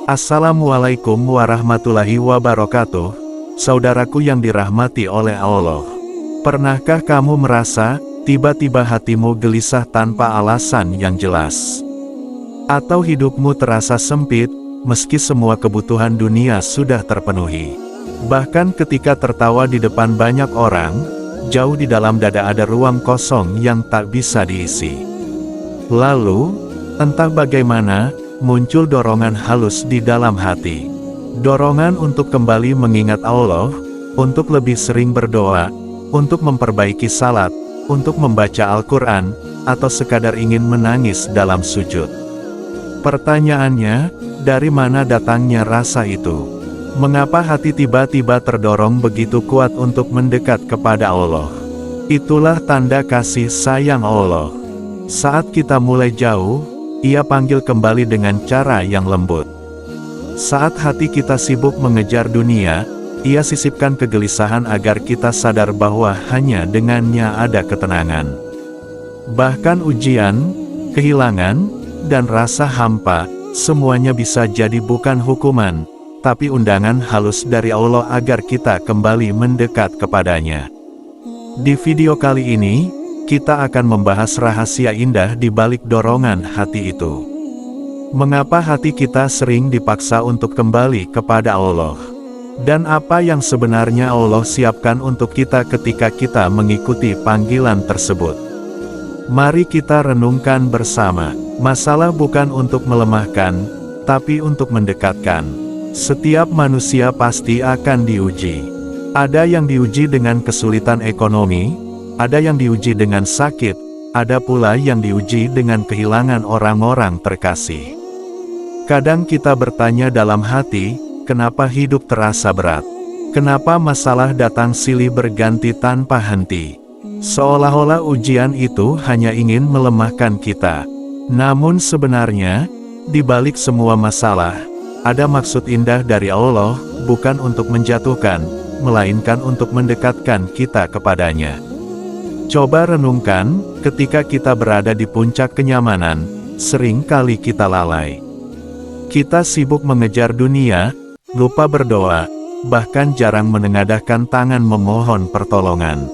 Assalamualaikum warahmatullahi wabarakatuh, saudaraku yang dirahmati oleh Allah. Pernahkah kamu merasa, tiba-tiba hatimu gelisah tanpa alasan yang jelas? Atau hidupmu terasa sempit, meski semua kebutuhan dunia sudah terpenuhi? Bahkan ketika tertawa di depan banyak orang, jauh di dalam dada ada ruang kosong yang tak bisa diisi. Lalu, entah bagaimana, muncul dorongan halus di dalam hati. Dorongan untuk kembali mengingat Allah, untuk lebih sering berdoa, untuk memperbaiki salat, untuk membaca Al-Quran, atau sekadar ingin menangis dalam sujud. Pertanyaannya, dari mana datangnya rasa itu? Mengapa hati tiba-tiba terdorong begitu kuat untuk mendekat kepada Allah? Itulah tanda kasih sayang Allah. Saat kita mulai jauh, Ia panggil kembali dengan cara yang lembut. Saat hati kita sibuk mengejar dunia, Ia sisipkan kegelisahan agar kita sadar bahwa hanya dengannya ada ketenangan. Bahkan ujian, kehilangan, dan rasa hampa, semuanya bisa jadi bukan hukuman, tapi undangan halus dari Allah agar kita kembali mendekat kepadanya. Di video kali ini, kita akan membahas rahasia indah di balik dorongan hati itu. Mengapa hati kita sering dipaksa untuk kembali kepada Allah? Dan apa yang sebenarnya Allah siapkan untuk kita ketika kita mengikuti panggilan tersebut? Mari kita renungkan bersama. Masalah bukan untuk melemahkan, tapi untuk mendekatkan. Setiap manusia pasti akan diuji. Ada yang diuji dengan kesulitan ekonomi, ada yang diuji dengan sakit, ada pula yang diuji dengan kehilangan orang-orang terkasih. Kadang kita bertanya dalam hati, kenapa hidup terasa berat? Kenapa masalah datang silih berganti tanpa henti? Seolah-olah ujian itu hanya ingin melemahkan kita. Namun sebenarnya, di balik semua masalah, ada maksud indah dari Allah, bukan untuk menjatuhkan, melainkan untuk mendekatkan kita kepadanya. Coba renungkan, ketika kita berada di puncak kenyamanan, sering kali kita lalai. Kita sibuk mengejar dunia, lupa berdoa, bahkan jarang menengadahkan tangan memohon pertolongan.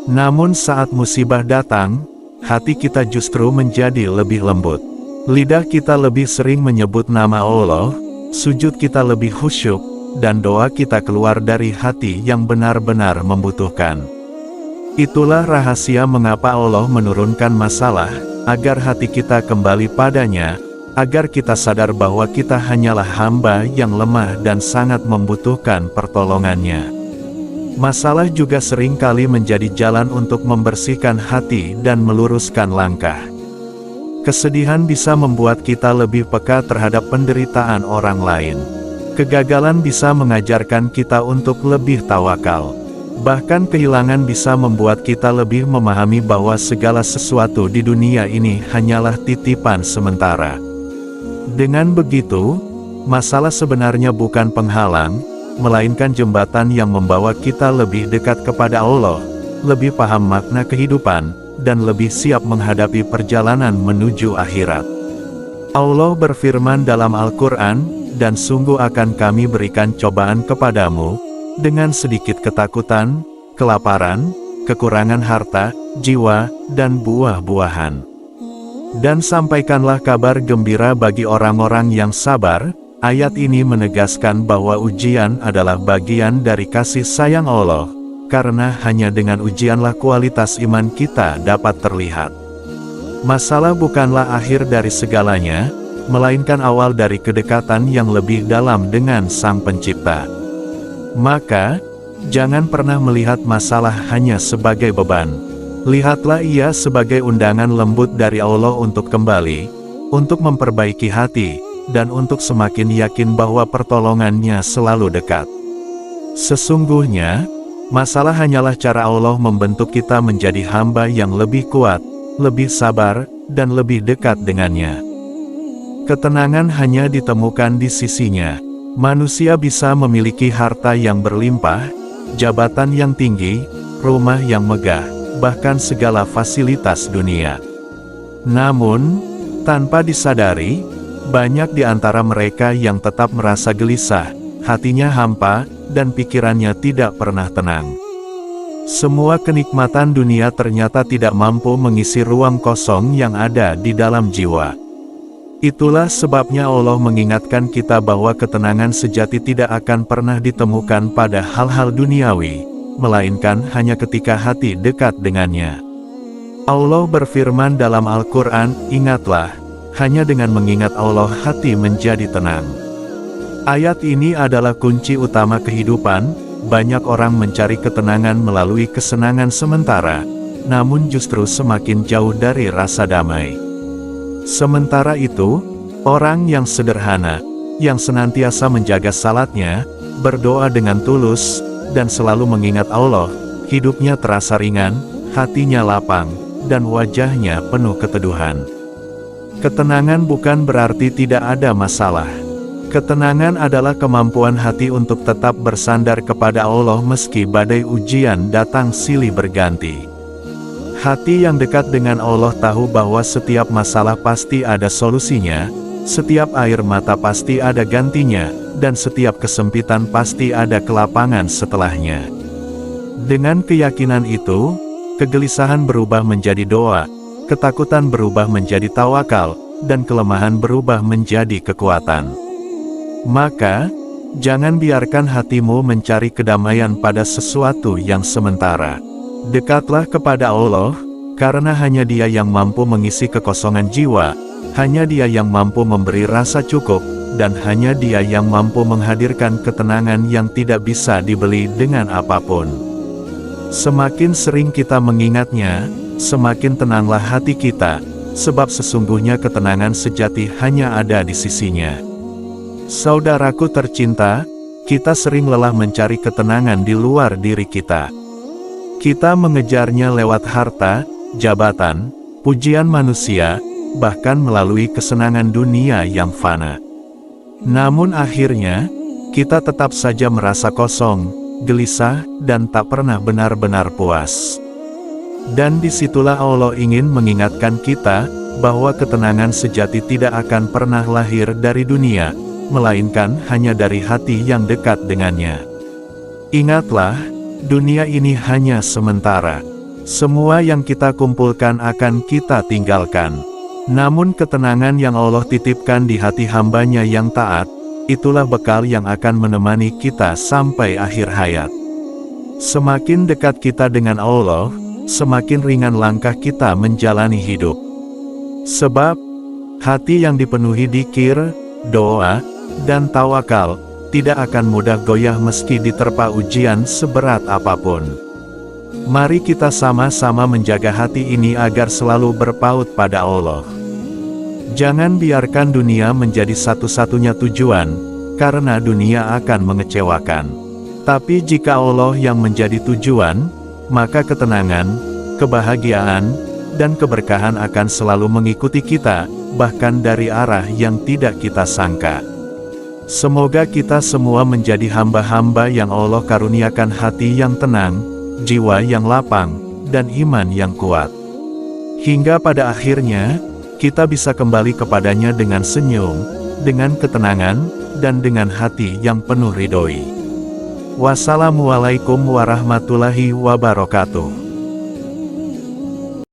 Namun saat musibah datang, hati kita justru menjadi lebih lembut. Lidah kita lebih sering menyebut nama Allah, sujud kita lebih khusyuk, dan doa kita keluar dari hati yang benar-benar membutuhkan. Itulah rahasia mengapa Allah menurunkan masalah, agar hati kita kembali padanya, agar kita sadar bahwa kita hanyalah hamba yang lemah dan sangat membutuhkan pertolongannya. Masalah juga seringkali menjadi jalan untuk membersihkan hati dan meluruskan langkah. Kesedihan bisa membuat kita lebih peka terhadap penderitaan orang lain. Kegagalan bisa mengajarkan kita untuk lebih tawakal. Bahkan kehilangan bisa membuat kita lebih memahami bahwa segala sesuatu di dunia ini hanyalah titipan sementara. Dengan begitu, masalah sebenarnya bukan penghalang, melainkan jembatan yang membawa kita lebih dekat kepada Allah, lebih paham makna kehidupan, dan lebih siap menghadapi perjalanan menuju akhirat. Allah berfirman dalam Al-Quran, "Dan sungguh akan kami berikan cobaan kepadamu, dengan sedikit ketakutan, kelaparan, kekurangan harta, jiwa, dan buah-buahan. Dan sampaikanlah kabar gembira bagi orang-orang yang sabar." Ayat ini menegaskan bahwa ujian adalah bagian dari kasih sayang Allah, karena hanya dengan ujianlah kualitas iman kita dapat terlihat. Masalah bukanlah akhir dari segalanya, melainkan awal dari kedekatan yang lebih dalam dengan Sang Pencipta. Maka, jangan pernah melihat masalah hanya sebagai beban. Lihatlah ia sebagai undangan lembut dari Allah untuk kembali, untuk memperbaiki hati, dan untuk semakin yakin bahwa pertolongannya selalu dekat. Sesungguhnya, masalah hanyalah cara Allah membentuk kita menjadi hamba yang lebih kuat, lebih sabar, dan lebih dekat dengannya. Ketenangan hanya ditemukan di sisinya. Manusia bisa memiliki harta yang berlimpah, jabatan yang tinggi, rumah yang megah, bahkan segala fasilitas dunia. Namun, tanpa disadari, Banyak di antara mereka yang tetap merasa gelisah, hatinya hampa, dan pikirannya tidak pernah tenang. Semua kenikmatan dunia ternyata tidak mampu mengisi ruang kosong yang ada di dalam jiwa. Itulah sebabnya Allah mengingatkan kita bahwa ketenangan sejati tidak akan pernah ditemukan pada hal-hal duniawi, melainkan hanya ketika hati dekat dengannya. Allah berfirman dalam Al-Quran, "Ingatlah, hanya dengan mengingat Allah hati menjadi tenang." Ayat ini adalah kunci utama kehidupan. Banyak orang mencari ketenangan melalui kesenangan sementara, namun justru semakin jauh dari rasa damai. Sementara itu, orang yang sederhana, yang senantiasa menjaga salatnya, berdoa dengan tulus, dan selalu mengingat Allah, hidupnya terasa ringan, hatinya lapang, dan wajahnya penuh keteduhan. Ketenangan bukan berarti tidak ada masalah. Ketenangan adalah kemampuan hati untuk tetap bersandar kepada Allah meski badai ujian datang silih berganti. Hati yang dekat dengan Allah tahu bahwa setiap masalah pasti ada solusinya, setiap air mata pasti ada gantinya, dan setiap kesempitan pasti ada kelapangan setelahnya. Dengan keyakinan itu, kegelisahan berubah menjadi doa, ketakutan berubah menjadi tawakal, dan kelemahan berubah menjadi kekuatan. Maka, jangan biarkan hatimu mencari kedamaian pada sesuatu yang sementara. Dekatlah kepada Allah, karena hanya Dia yang mampu mengisi kekosongan jiwa, hanya Dia yang mampu memberi rasa cukup, dan hanya Dia yang mampu menghadirkan ketenangan yang tidak bisa dibeli dengan apapun. Semakin sering kita mengingatnya, semakin tenanglah hati kita, sebab sesungguhnya ketenangan sejati hanya ada di sisinya. Saudaraku tercinta, kita sering lelah mencari ketenangan di luar diri kita. Kita mengejarnya lewat harta, jabatan, pujian manusia, bahkan melalui kesenangan dunia yang fana. Namun akhirnya, kita tetap saja merasa kosong, gelisah, dan tak pernah benar-benar puas. Dan disitulah Allah ingin mengingatkan kita, bahwa ketenangan sejati tidak akan pernah lahir dari dunia, melainkan hanya dari hati yang dekat dengannya. Ingatlah, dunia ini hanya sementara. Semua yang kita kumpulkan akan kita tinggalkan. Namun ketenangan yang Allah titipkan di hati hamba-Nya yang taat, itulah bekal yang akan menemani kita sampai akhir hayat. Semakin dekat kita dengan Allah, semakin ringan langkah kita menjalani hidup. Sebab, hati yang dipenuhi dzikir, doa, dan tawakal, tidak akan mudah goyah meski diterpa ujian seberat apapun. Mari kita sama-sama menjaga hati ini agar selalu berpaut pada Allah. Jangan biarkan dunia menjadi satu-satunya tujuan, karena dunia akan mengecewakan. Tapi jika Allah yang menjadi tujuan, maka ketenangan, kebahagiaan, dan keberkahan akan selalu mengikuti kita, bahkan dari arah yang tidak kita sangka. Semoga kita semua menjadi hamba-hamba yang Allah karuniakan hati yang tenang, jiwa yang lapang, dan iman yang kuat. Hingga pada akhirnya, kita bisa kembali kepadanya dengan senyum, dengan ketenangan, dan dengan hati yang penuh ridhoi. Wassalamualaikum warahmatullahi wabarakatuh.